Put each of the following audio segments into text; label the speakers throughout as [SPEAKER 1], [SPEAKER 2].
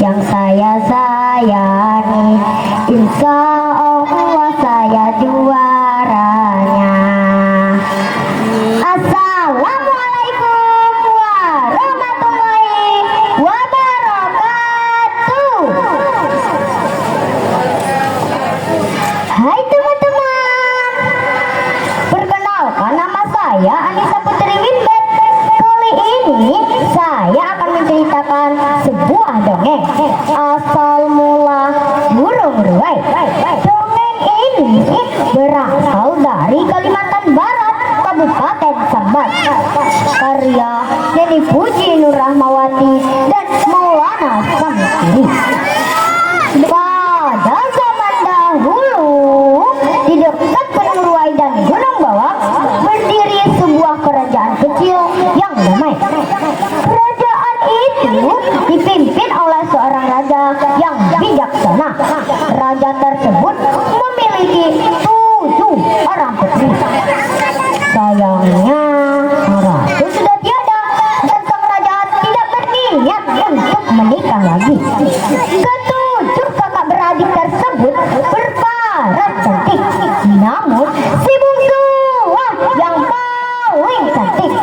[SPEAKER 1] yang saya sayangi, insya Allah saya juaranya. Assalamualaikum warahmatullahi wabarakatuh. Hai teman-teman, perkenalkan nama saya Anissa Putri Winbet. Kali ini saya akan menceritakan sebuah dongeng asal mula burung ruwai. Dongeng ini berasal dari Kalimantan Barat, Kabupaten Sabat, karya Neni Puji Nur Rahmawati dan Maulana Samsiri. Pada zaman dahulu, di dekat Gunung Ruwai dan Gunung Bawang berdiri sebuah kerajaan kecil yang damai. Kerajaan itu dipimpin oleh seorang raja yang bijaksana. Raja tersebut memiliki 7 orang putri. Sayangnya sang ratu sudah tiada dan sang raja tidak berniat untuk menikah lagi. Ketujuh kakak beradik tersebut berparas cantik, namun si bungsu yang paling cantik.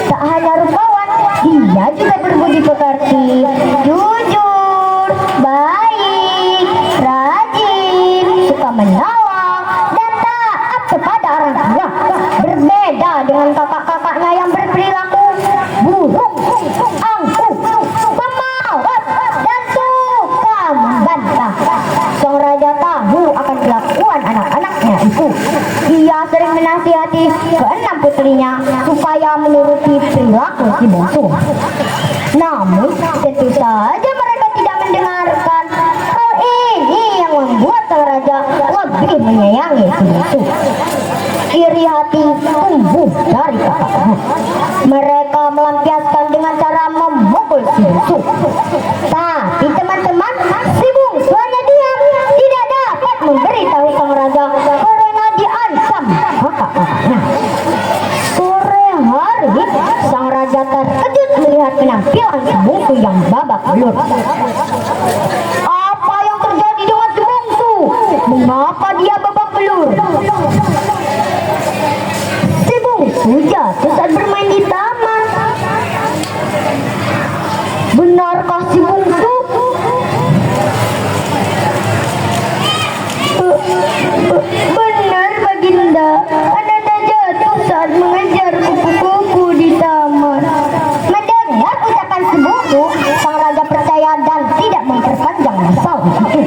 [SPEAKER 1] Tak hanya rupawan, dia juga berbudi pekerti, jujur, baik, rajin, suka menolong, dan taat kepada orang tua. Berbeda dengan kakak-kakaknya yang berperilaku buruk, angkuh, pemalas, dan suka membantah. Sang raja tahu akan kelakuan anak-anaknya itu. Ia sering menasihati ke-6 putrinya supaya menuruti perilaku si bungsu. Namun tentu saja mereka tidak mendengarkan. Hal ini yang membuat sang raja lebih menyayangi si bungsu. Iri hati tumbuh dari kakaknya. Mereka melampiaskan dengan cara memukul si bungsu. Tapi teman-teman, si bungsu hanya diam, tidak dapat memberitahu sang raja karena diancam kakak-kakaknya. Sore hari, sang raja terkejut melihat penampilan si bungsu yang babak belur. Apa yang terjadi dengan si bungsu? Mengapa dia babak belur? Si bungsu jatuh saat bermain di taman. Benarkah si bungsu? Benar Baginda, Ananda jatuh saat mengejar kupu-kupu di taman. Mendengar ucapan si bungsu, sang raja percaya dan tidak memperpanjang masalah itu.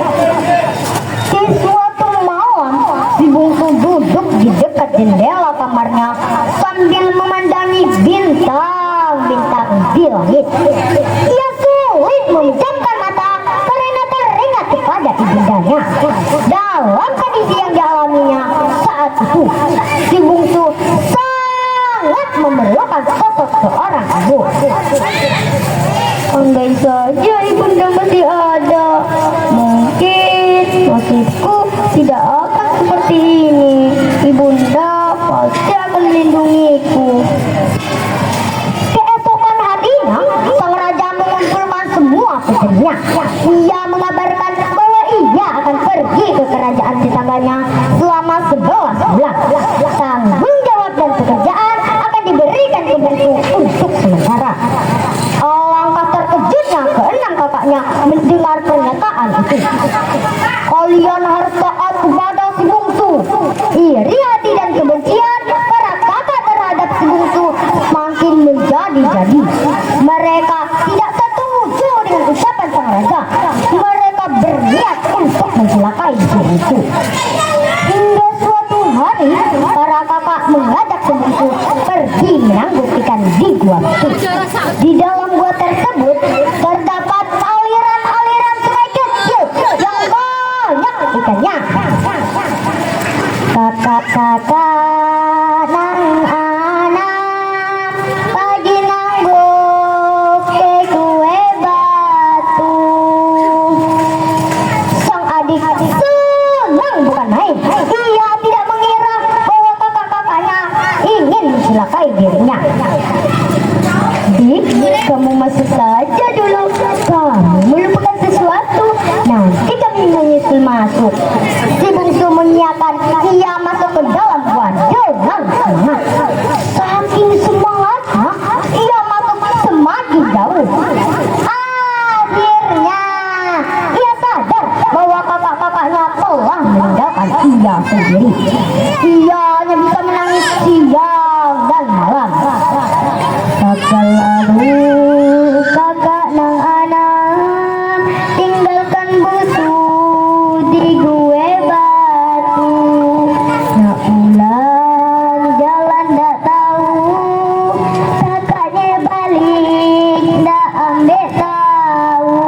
[SPEAKER 1] Di suatu malam, si bungsu duduk di dekat jendela kamarnya sambil memandangi bintang-bintang di langit. Ia sulit memejamkan mata karena teringat kepada ibundanya. Dalam kondisi yang dialaminya saat itu, si bungsu sangat memerlukan sosok seorang ibu. Andai saja ibunda masih ada, mungkin nasibku tidak akan seperti ini. Ibunda pasti akan melindungiku. Keesokan harinya, sang raja mengumpulkan semua putrinya. Ia mengabarkan bahwa ia akan pergi ke kerajaan tetangganya selama 11 bulan. Tanggung jawab dan pekerjaan akan diberikan ke bungsu untuk sementara. Alangkah terkejutnya ke-6 kakaknya mendengar pernyataan itu. Kalian harus taat kepada si bungsu. Iri hati dan kebencian para kakak terhadap si bungsu makin menjadi-jadi. Mereka tidak setuju dengan ucapan sang raja. Mereka berniat untuk mencelakai si bungsu. Hingga suatu hari, para kakak mengajak si bungsu pergi menangguk ikan di gua batu. Di dalam gua tersebut terdapat aliran-aliran sungai kecil yang banyak ikannya. Kakak-kakak nang anak lagi nangguk ke kue batu. Sang adik senang bukan main. Ia tidak mengira bahwa kakak-kakaknya ingin mencelakai dirinya. Dik, Si bungsu menyiapkan, ia masuk ke dalam gua dengan semangat. Saking semangatnya, ia masuk semakin jauh. Akhirnya ia sadar bahwa kakak-kakaknya telah meninggalkan ia sendiri. Ia hanya bisa menangis siang dan malam. Kakak lalu kakak nang anak tinggalkan busu di gue batu. Nak pulang jalan dak tahu, kakaknya balik dak ambil tahu.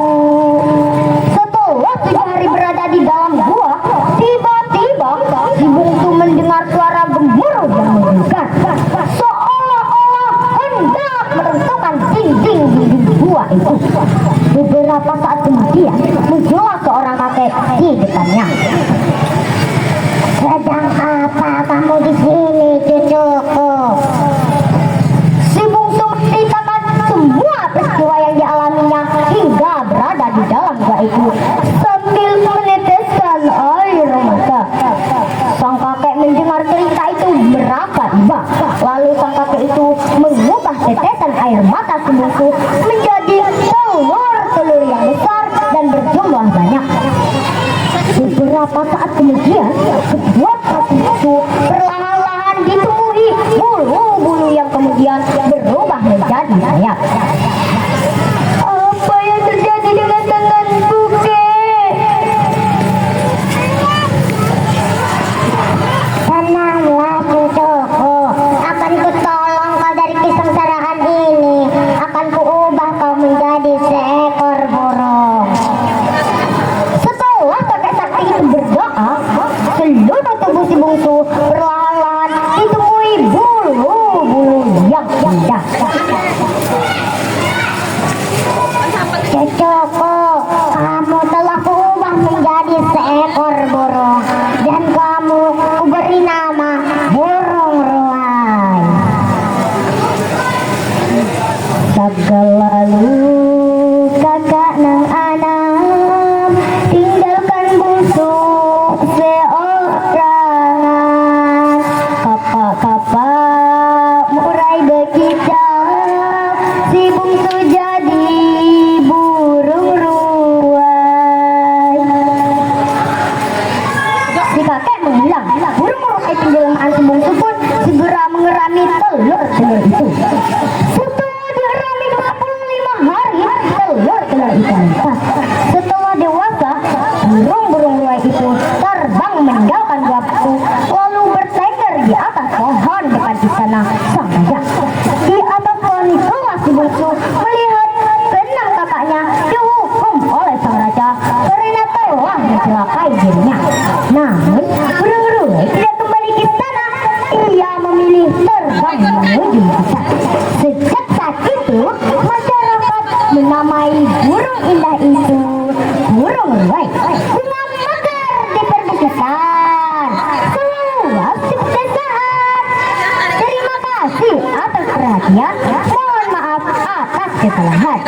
[SPEAKER 1] Setelah 7 hari berada di dalam gua, tiba-tiba si bungsu mendengar suara gemuruh yang menggugah, seolah-olah hendak meruntuhkan dinding gua itu. Beberapa saat kemudian muncullah seorang kakek di depannya. Sedang apa kamu di sini, cucuku? Si bungsu menceritakan semua peristiwa yang dialaminya hingga berada di dalam gua itu sambil meneteskan air mata. Sang kakek mendengar cerita itu merasa iba. Lalu sang kakek itu mengubah tetesan air mata si bungsu menjadi telur-telur yang besar dan berjumlah banyak. Beberapa saat kemudian, kedua kakek itu perlahan-lahan ditumbuhi bulu-bulu yang kemudian berubah menjadi sayap. Apa yang terjadi dengan tanganku, Kek? Tenanglah, cucuku. Akan kutolong kau dari kesengsaraan ini. Akan kuubah kau menjadi seekor burung. Setelah kakek sakti itu berdoa, seluruh tubuh si bungsu perlahan-lahan ditemui bulu-bulu yang indah. Cucuku, kamu telah kuubah menjadi seekor burung dan kamu kuberi nama burung ruai. Sabda lalu kakak nang anak tinggalkan busuk seorangan. Kapak-kapak murai berkicau, si bungsu jadi burung ruai. Si kakek menghilang. Burung ruai penjelmaan si bungsu pun segera mengerami telur-telur itu. Setelah dierami 25 hari, telur-telur itu menikah. Setelah dewasa, burung-burung ruai itu terbang meninggalkan gua itu, lalu bertengger di atas pohon dekat istana sang raja. Di atas pohon itulah si bungsu melihat keenam kakaknya dihukum oleh sang raja karena telah mencelakai dirinya. Namun burung ruai tidak kembali ke istana. Ia memilih terbang menuju hutan. Sejak saat itu masyarakat menamai burung indah itu burung ruai. Bunga mekar di perbukitan. Selamat sehat. Terima kasih atas perhatian. Mohon maaf atas kesalahan.